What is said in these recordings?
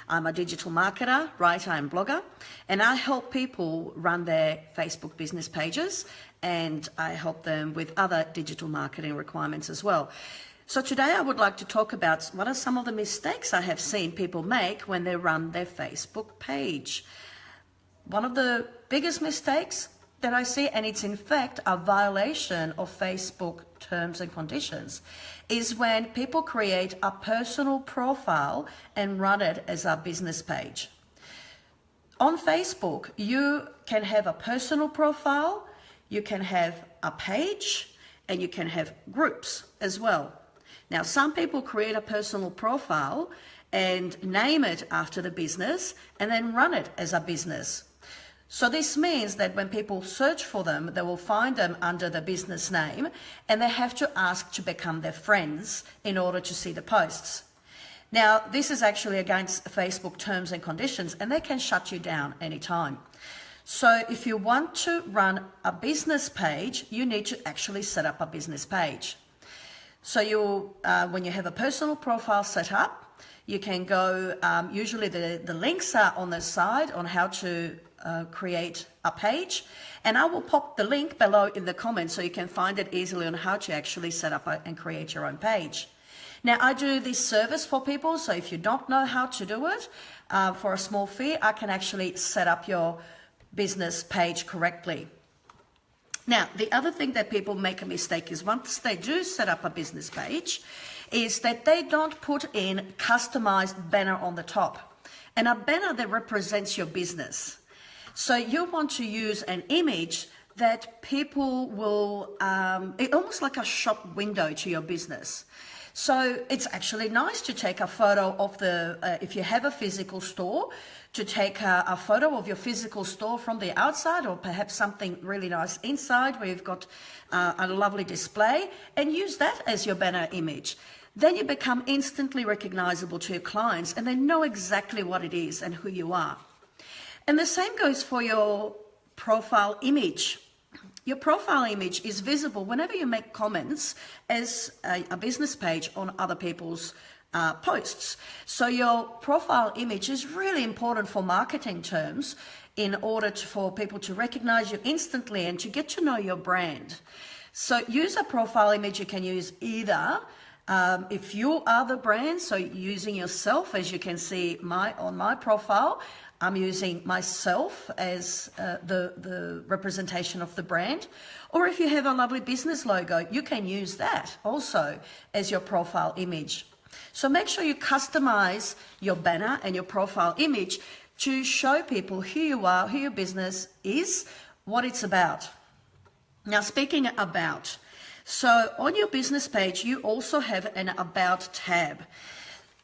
I'm a digital marketer, writer and blogger, and I help people run their Facebook business pages, and I help them with other digital marketing requirements as well. So today I would like to talk about what are some of the mistakes I have seen people make when they run their Facebook page. One of the biggest mistakes that I see, and it's in fact a violation of Facebook terms and conditions, is when people create a personal profile and run it as a business page. On Facebook, you can have a personal profile, you can have a page, and you can have groups as well. Now, some people create a personal profile and name it after the business and then run it as a business. So this means that when people search for them, they will find them under the business name, and they have to ask to become their friends in order to see the posts. Now, this is actually against Facebook terms and conditions, and they can shut you down anytime. So if you want to run a business page, you need to actually set up a business page. So when you have a personal profile set up, you can go, usually the links are on the side on how to create a page, and I will pop the link below in the comments so you can find it easily on how to actually set up and create your own page. Now, I do this service for people, so if you don't know how to do it, for a small fee, I can actually set up your business page correctly. Now, the other thing that people make a mistake is once they do set up a business page, is that they don't put in customized banner on the top, and a banner that represents your business. So you want to use an image that people will, it's almost like a shop window to your business. So it's actually nice to take a photo of if you have a physical store, to take a photo of your physical store from the outside, or perhaps something really nice inside where you've got a lovely display, and use that as your banner image. Then you become instantly recognizable to your clients, and they know exactly what it is and who you are. And the same goes for your profile image. Your profile image is visible whenever you make comments as a business page on other people's posts. So your profile image is really important for marketing terms in order for people to recognize you instantly and to get to know your brand. So use a profile image. You can use either if you are the brand, so using yourself, as you can see on my profile, I'm using myself as the representation of the brand. Or if you have a lovely business logo, you can use that also as your profile image. So make sure you customize your banner and your profile image to show people who you are, who your business is, what it's about. Now, speaking about, so on your business page, you also have an About tab.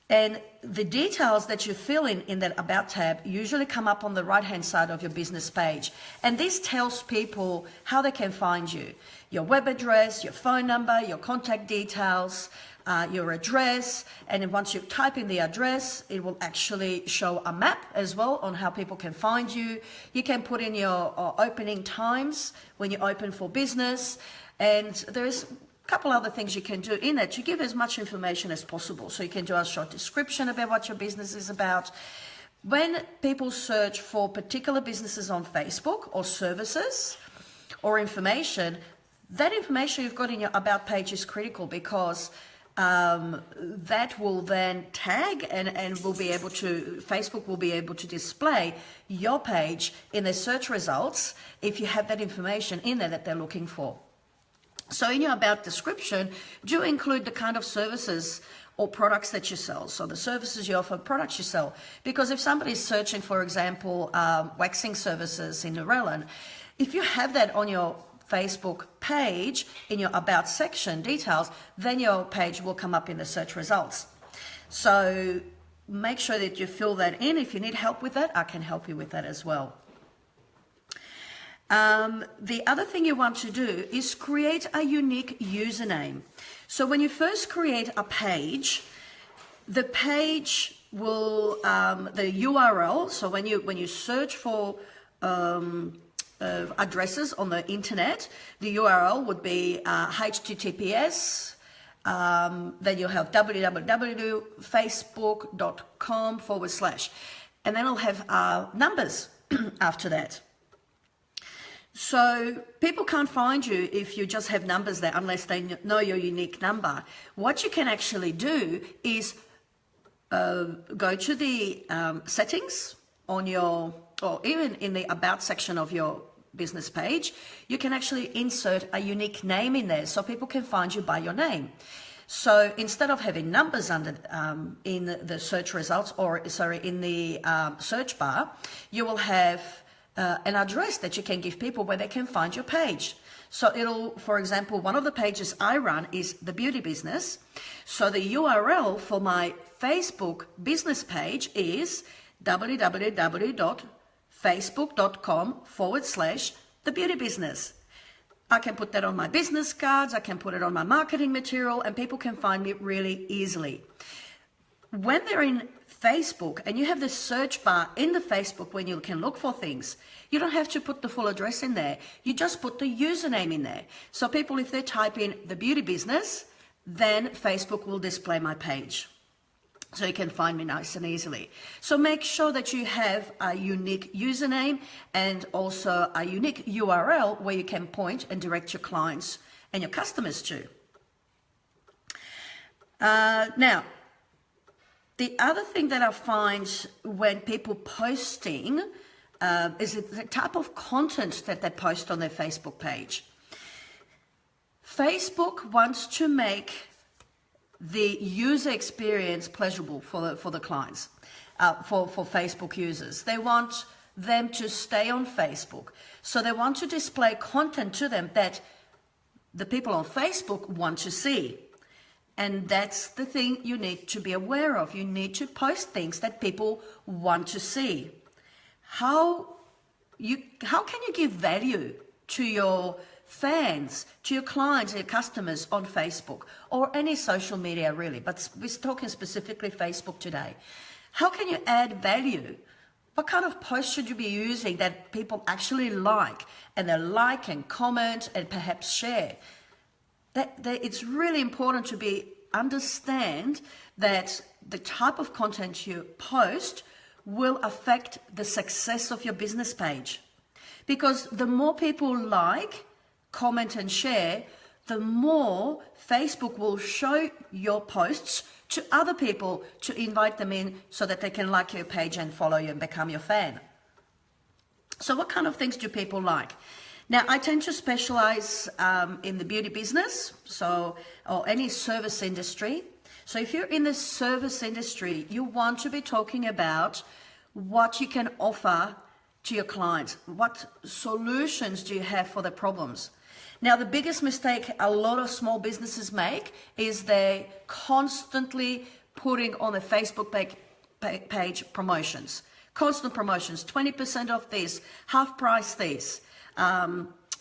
And the details that you fill in that About tab usually come up on the right-hand side of your business page. And this tells people how they can find you. Your web address, your phone number, your contact details, your address. And then once you type in the address, it will actually show a map as well on how people can find you. You can put in your opening times when you open for business. And there's couple other things you can do in it to give as much information as possible. So you can do a short description about what your business is about. When people search for particular businesses on Facebook or services or information, that information you've got in your About page is critical, because that will then tag and will be able to, Facebook will be able to display your page in their search results if you have that information in there that they're looking for. So in your About description, do include the kind of services or products that you sell. So the services you offer, products you sell. Because if somebody's searching, for example, waxing services in Narellan, if you have that on your Facebook page in your About section details, then your page will come up in the search results. So make sure that you fill that in. If you need help with that, I can help you with that as well. The other thing you want to do is create a unique username. So when you first create a page, the page will, the URL, so when you search for addresses on the internet, the URL would be https Then you'll have www.facebook.com/, and then it'll have numbers after that. So people can't find you if you just have numbers there unless they know your unique number. What you can actually do is go to the settings on your, or even in the about section of your business page. You can actually insert a unique name in there so people can find you by your name. So instead of having numbers under in the search results, or sorry, in the search bar, you will have an address that you can give people where they can find your page. So it'll, for example, one of the pages I run is the beauty business. So the URL for my Facebook business page is www.facebook.com/the beauty business. I can put that on my business cards, I can put it on my marketing material, and people can find me really easily. When they're in Facebook and you have this search bar in the Facebook when you can look for things, you don't have to put the full address in there. You just put the username in there. So people, if they type in the beauty business, then Facebook will display my page. So you can find me nice and easily. So make sure that you have a unique username and also a unique URL where you can point and direct your clients and your customers to. Now, the other thing that I find when people posting is the type of content that they post on their Facebook page. Facebook wants to make the user experience pleasurable for the clients, for Facebook users. They want them to stay on Facebook. So they want to display content to them that the people on Facebook want to see. And that's the thing you need to be aware of. You need to post things that people want to see. How can you give value to your fans, to your clients, your customers on Facebook or any social media really, but we're talking specifically Facebook today? How can you add value? What kind of post should you be using that people actually like, and they like and comment and perhaps share? It's really important to understand that the type of content you post will affect the success of your business page. Because the more people like, comment and share, the more Facebook will show your posts to other people to invite them in so that they can like your page and follow you and become your fan. So what kind of things do people like? Now, I tend to specialize in the beauty business, or any service industry. So if you're in the service industry, you want to be talking about what you can offer to your clients. What solutions do you have for their problems? Now, the biggest mistake a lot of small businesses make is they constantly putting on their Facebook page promotions. Constant promotions, 20% off this, half price this,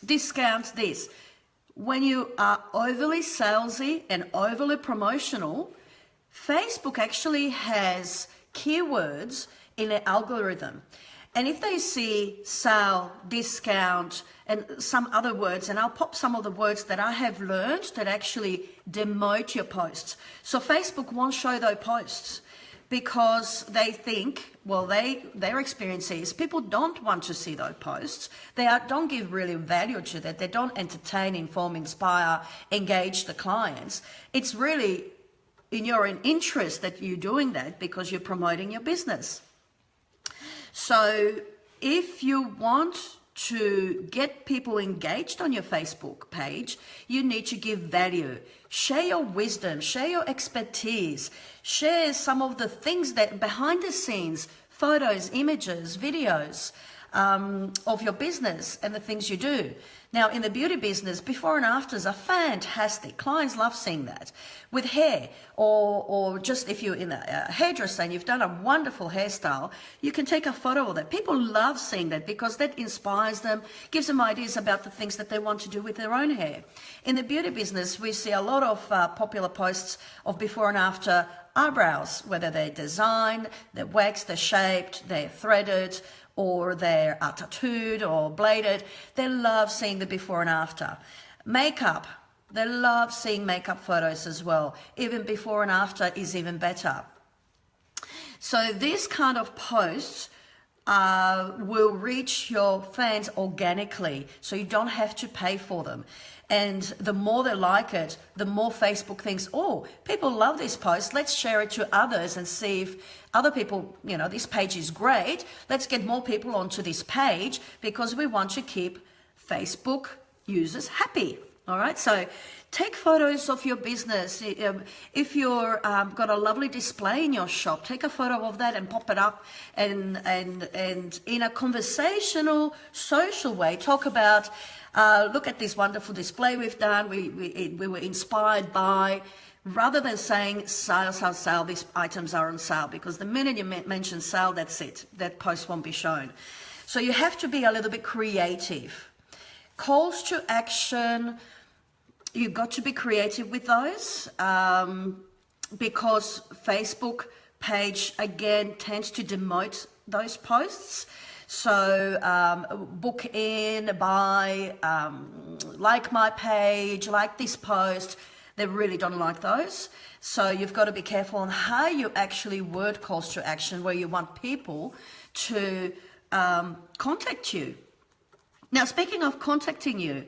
discount this. When you are overly salesy and overly promotional, Facebook actually has keywords in their algorithm. And if they see sale, discount, and some other words, and I'll pop some of the words that I have learned that actually demote your posts. So Facebook won't show those posts because they think, well, their experience is people don't want to see those posts. They don't give really value to that. They don't entertain, inform, inspire, engage the clients. It's really in your interest that you're doing that because you're promoting your business. So if you want to get people engaged on your Facebook page, you need to give value. Share your wisdom, share your expertise, share some of the things that behind the scenes, photos, images, videos of your business and the things you do. Now, in the beauty business, before and afters are fantastic. Clients love seeing that. With hair, or just if you're in a hairdresser and you've done a wonderful hairstyle, you can take a photo of that. People love seeing that because that inspires them, gives them ideas about the things that they want to do with their own hair. In the beauty business, we see a lot of popular posts of before and after eyebrows, whether they're designed, they're waxed, they're shaped, they're threaded, or they're tattooed or bladed. They love seeing the before and after. Makeup, They love seeing makeup photos as well. Even before and after is even better. So these kind of posts will reach your fans organically, so you don't have to pay for them. And the more they like it, the more Facebook thinks, oh, people love this post, let's share it to others and see if other people, you know, this page is great, let's get more people onto this page because we want to keep Facebook users happy. All right, so take photos of your business. If you're got a lovely display in your shop, take a photo of that and pop it up, and in a conversational, social way, talk about, look at this wonderful display we've done. We were inspired by, rather than saying sale, sale, sale, these items are on sale, because the minute you mention sale, that's it. That post won't be shown. So you have to be a little bit creative. Calls to action. You've got to be creative with those because Facebook page, again, tends to demote those posts. So book in, buy, like my page, like this post. They really don't like those. So you've got to be careful on how you actually word calls to action where you want people to contact you. Now, speaking of contacting you,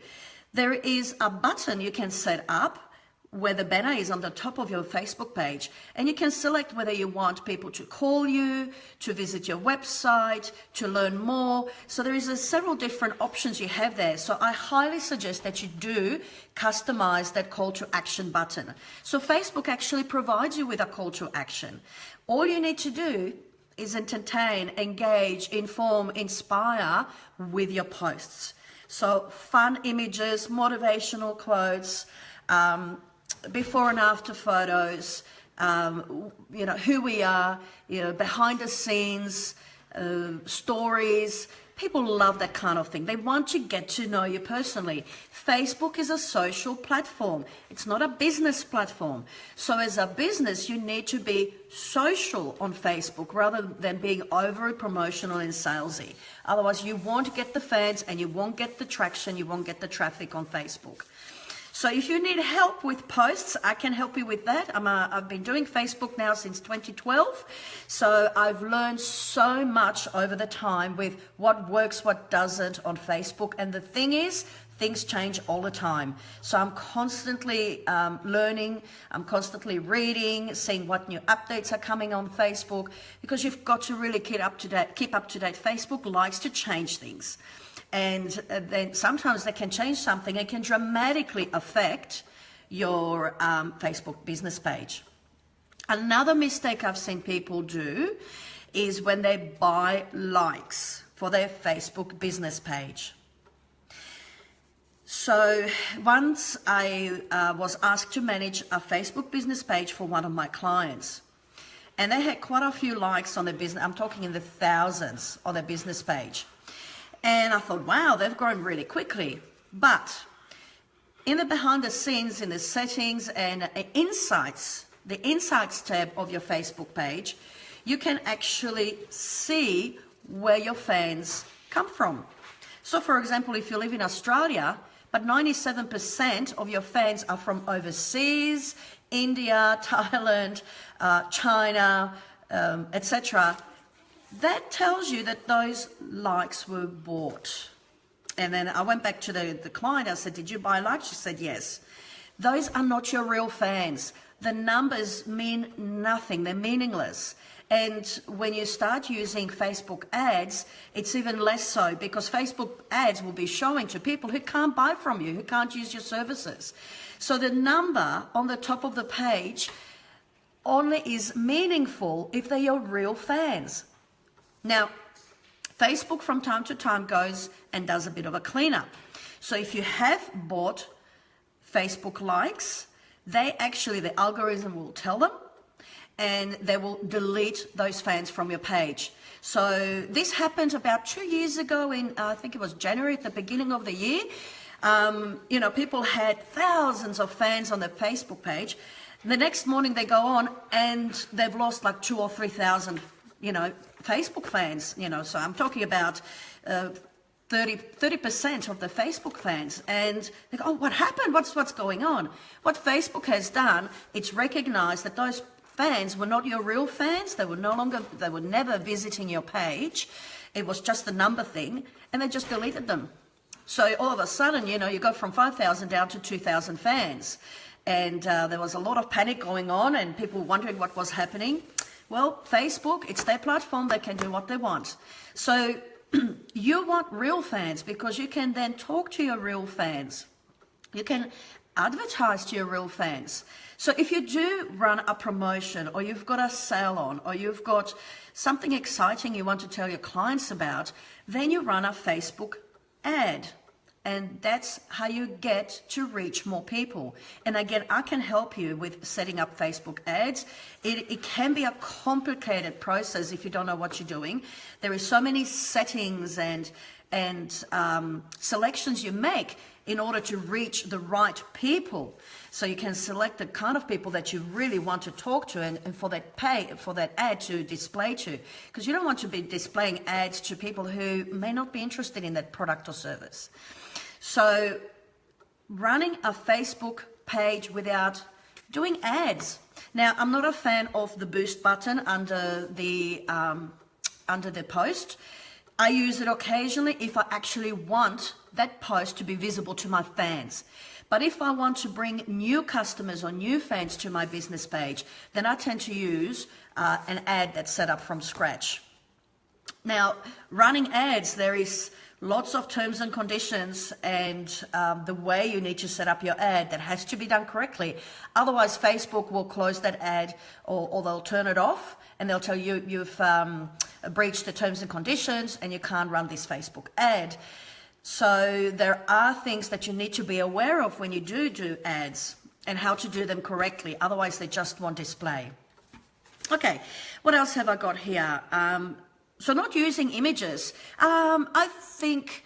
there is a button you can set up where the banner is on the top of your Facebook page, and you can select whether you want people to call you, to visit your website, to learn more. So there is several different options you have there. So I highly suggest that you do customize that call to action button. So Facebook actually provides you with a call to action. All you need to do is entertain, engage, inform, inspire with your posts. So fun images, motivational quotes, before and after photos, you know, who we are, you know, behind the scenes, stories. People love that kind of thing. They want to get to know you personally. Facebook is a social platform. It's not a business platform. So as a business, you need to be social on Facebook rather than being overly promotional and salesy. Otherwise, you won't get the fans and you won't get the traction, you won't get the traffic on Facebook. So if you need help with posts, I can help you with that. I've been doing Facebook now since 2012. So I've learned so much over the time with what works, what doesn't on Facebook. And the thing is, things change all the time. So I'm constantly learning, I'm constantly reading, seeing what new updates are coming on Facebook, because you've got to really keep up to date. Facebook likes to change things. And then sometimes they can change something. It can dramatically affect your Facebook business page. Another mistake I've seen people do is when they buy likes for their Facebook business page. So once I was asked to manage a Facebook business page for one of my clients. And they had quite a few likes on their business. I'm talking in the thousands on their business page. And I thought, wow, they've grown really quickly. But in the behind the scenes, in the settings and insights, the insights tab of your Facebook page, you can actually see where your fans come from. So for example, if you live in Australia, but 97% of your fans are from overseas, India, Thailand, China, etc., that tells you that those likes were bought. And then I went back to the client. I said, did you buy likes? She said, yes. Those are not your real fans. The numbers mean nothing. They're meaningless. And when you start using Facebook ads, it's even less so, because Facebook ads will be showing to people who can't buy from you, who can't use your services. So the number on the top of the page only is meaningful if they're your real fans. Now, Facebook from time to time goes and does a bit of a cleanup. So if you have bought Facebook likes, the algorithm will tell them, and they will delete those fans from your page. So this happened about 2 years ago in, I think it was January, at the beginning of the year. You know, people had thousands of fans on their Facebook page. The next morning they go on and they've lost like 2,000 or 3,000, you know, Facebook fans, you know. So I'm talking about 30% of the Facebook fans, and they go, oh, what happened? What's going on? What Facebook has done, it's recognized that those fans were not your real fans. They were never visiting your page. It was just a number thing, and they just deleted them. So all of a sudden, you go from 5,000 down to 2,000 fans. And there was a lot of panic going on and people wondering what was happening. Well, Facebook, it's their platform. They can do what they want. So you want real fans because you can then talk to your real fans. You can advertise to your real fans. So if you do run a promotion, or you've got a sale on, or you've got something exciting you want to tell your clients about, then you run a Facebook ad. And that's how you get to reach more people. And again, I can help you with setting up Facebook ads. It can be a complicated process if you don't know what you're doing. There is so many settings and selections you make in order to reach the right people. So you can select the kind of people that you really want to talk to and for that ad to display to. Because you don't want to be displaying ads to people who may not be interested in that product or service. So running a Facebook page without doing ads. Now, I'm not a fan of the boost button under the post. I use it occasionally if I actually want that post to be visible to my fans. But if I want to bring new customers or new fans to my business page, then I tend to use an ad that's set up from scratch. Now, running ads, there is lots of terms and conditions and the way you need to set up your ad that has to be done correctly. Otherwise, Facebook will close that ad or they'll turn it off and they'll tell you you've breached the terms and conditions and you can't run this Facebook ad. So there are things that you need to be aware of when you do ads and how to do them correctly. Otherwise, they just won't display. Okay, what else have I got here? So not using images. I think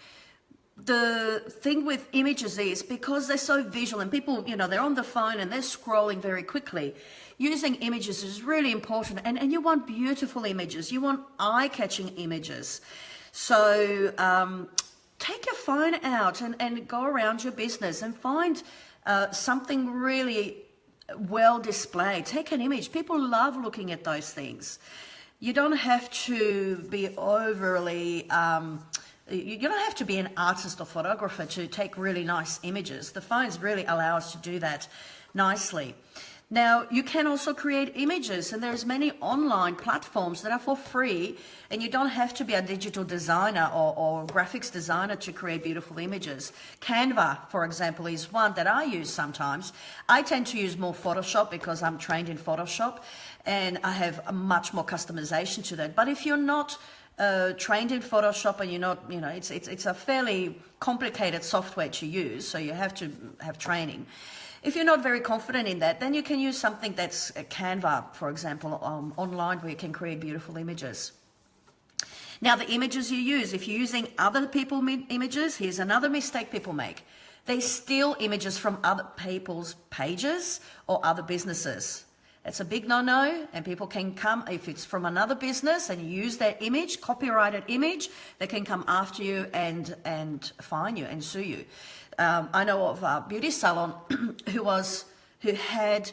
the thing with images is because they're so visual and people, they're on the phone and they're scrolling very quickly. Using images is really important and you want beautiful images. You want eye-catching images. So take your phone out and go around your business and find something really well displayed. Take an image. People love looking at those things. You don't have to be overly, you don't have to be an artist or photographer to take really nice images. The phones really allow us to do that nicely. Now, you can also create images, and there's many online platforms that are for free, and you don't have to be a digital designer or graphics designer to create beautiful images. Canva, for example, is one that I use sometimes. I tend to use more Photoshop because I'm trained in Photoshop, and I have a much more customization to that. But if you're not trained in Photoshop and you're not, it's a fairly complicated software to use, so you have to have training. If you're not very confident in that, then you can use something that's Canva, for example, online where you can create beautiful images. Now, the images you use, if you're using other people's images, here's another mistake people make. They steal images from other people's pages or other businesses. It's a big no-no, and people can come, if it's from another business and you use their image, copyrighted image, they can come after you and fine you and sue you. I know of a beauty salon who had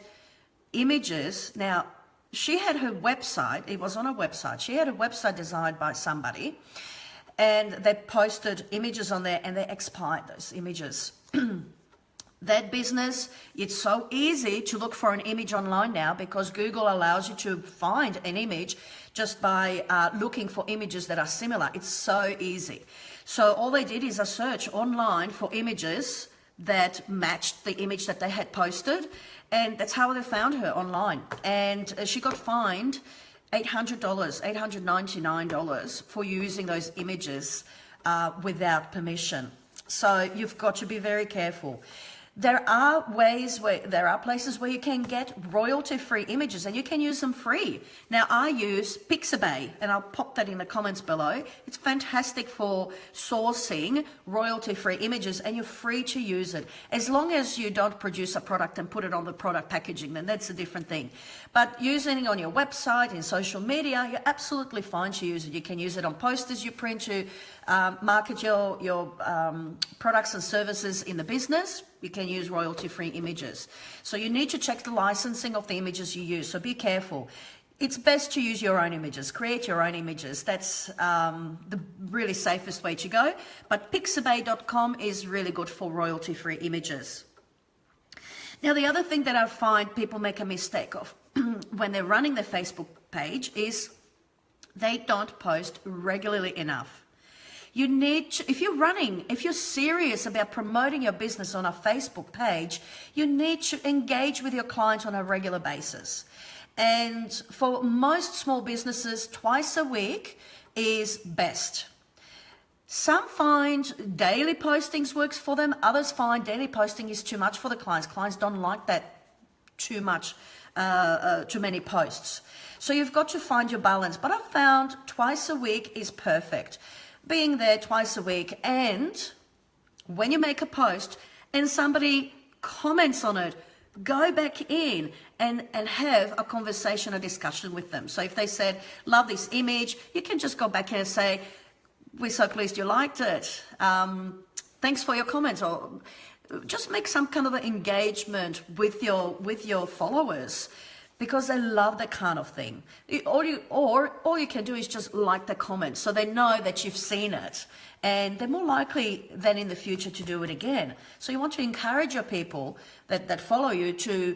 images. Now, she had her website, it was on a website, she had a website designed by somebody, and they posted images on there and they expired those images. That business, it's so easy to look for an image online now because Google allows you to find an image just by looking for images that are similar. It's so easy. So all they did is a search online for images that matched the image that they had posted, and that's how they found her online. And she got fined $800, $899 for using those images without permission. So you've got to be very careful. there are places where you can get royalty-free images and you can use them free. Now, I use Pixabay, and I'll pop that in the comments below. It's fantastic for sourcing royalty-free images, and you're free to use it. As long as you don't produce a product and put it on the product packaging, then that's a different thing. But using it on your website, in social media, you're absolutely fine to use it. You can use it on posters you print to market your products and services in the business. You can use royalty-free images. So you need to check the licensing of the images you use, so be careful. It's best to use your own images, create your own images. That's the really safest way to go. But Pixabay.com is really good for royalty-free images. Now, the other thing that I find people make a mistake of when they're running their Facebook page is they don't post regularly enough. You need to, if you're serious about promoting your business on a Facebook page, you need to engage with your client on a regular basis. And for most small businesses, twice a week is best. Some find daily postings works for them. Others find daily posting is too much for the clients. Clients don't like that too much, too many posts. So you've got to find your balance. But I've found twice a week is perfect. Being there twice a week, and when you make a post and somebody comments on it, go back in and have a conversation, a discussion with them. So if they said, love this image, you can just go back and say, we're so pleased you liked it. Thanks for your comments. Or just make some kind of an engagement with your followers, because they love that kind of thing. All you can do is just like the comment, so they know that you've seen it, and they're more likely than in the future to do it again. So you want to encourage your people that follow you to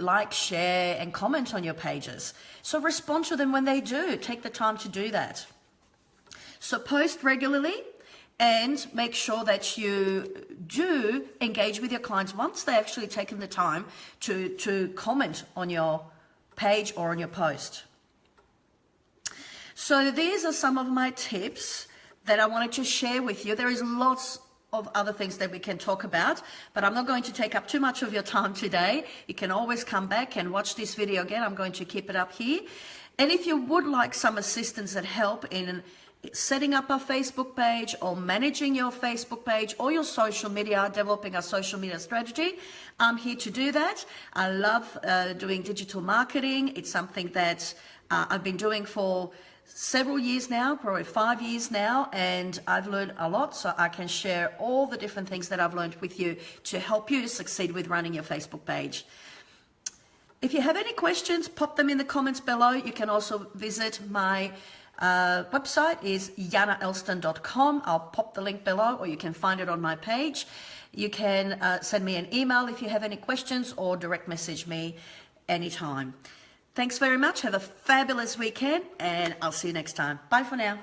like, share, and comment on your pages. So respond to them when they do. Take the time to do that. So post regularly, and make sure that you do engage with your clients once they've actually taken the time to comment on your page or on your post. So these are some of my tips that I wanted to share with you. There is lots of other things that we can talk about, but I'm not going to take up too much of your time today. You can always come back and watch this video again. I'm going to keep it up here. And if you would like some assistance and help in setting up a Facebook page or managing your Facebook page or your social media, developing a social media strategy, I'm here to do that. I love doing digital marketing. It's something that I've been doing for several years now, probably 5 years now, and I've learned a lot, so I can share all the different things that I've learned with you to help you succeed with running your Facebook page. If you have any questions, pop them in the comments below. You can also visit my website is janaelston.com. I'll pop the link below, or you can find it on my page. You can send me an email if you have any questions, or direct message me anytime. Thanks very much. Have a fabulous weekend, and I'll see you next time. Bye for now.